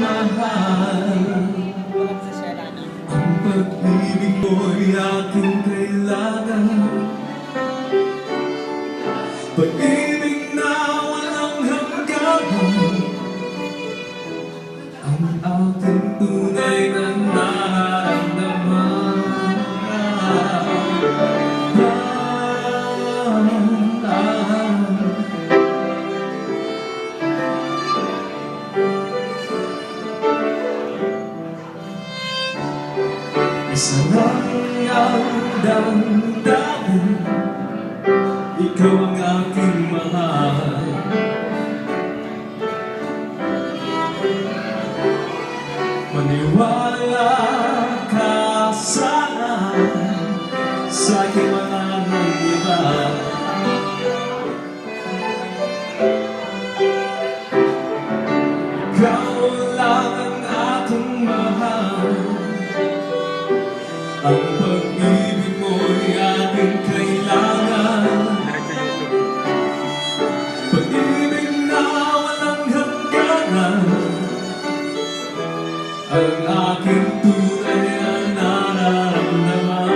mahal. Ang pag-ibig mo'y aking kailangan, pag-ibig na walang hangganan, ang aking tunay na nararamdaman. Isa lang ang damdamin, ikaw ang aking mahal. Maniwala ka sana sa aking mga iba. Ikaw lang ang aking mahal. Ang pag-ibig mo'y aking kailangan, pag-ibig na walang hangganan, ang aking tunay na nararamdaman.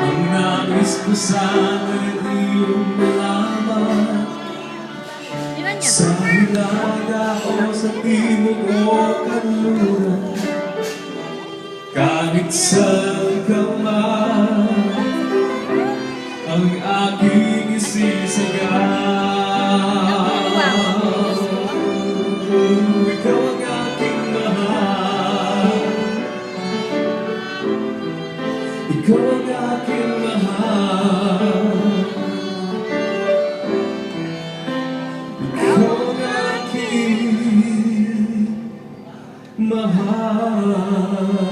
Ang nais ko sana'y iyong malaman, sa hilaga o sa timog o kanluran, kahit saan ka man, ang aking isisagaw. Ikaw ang aking mahal, ikaw ang aking mahal, ikaw ang aking mahal.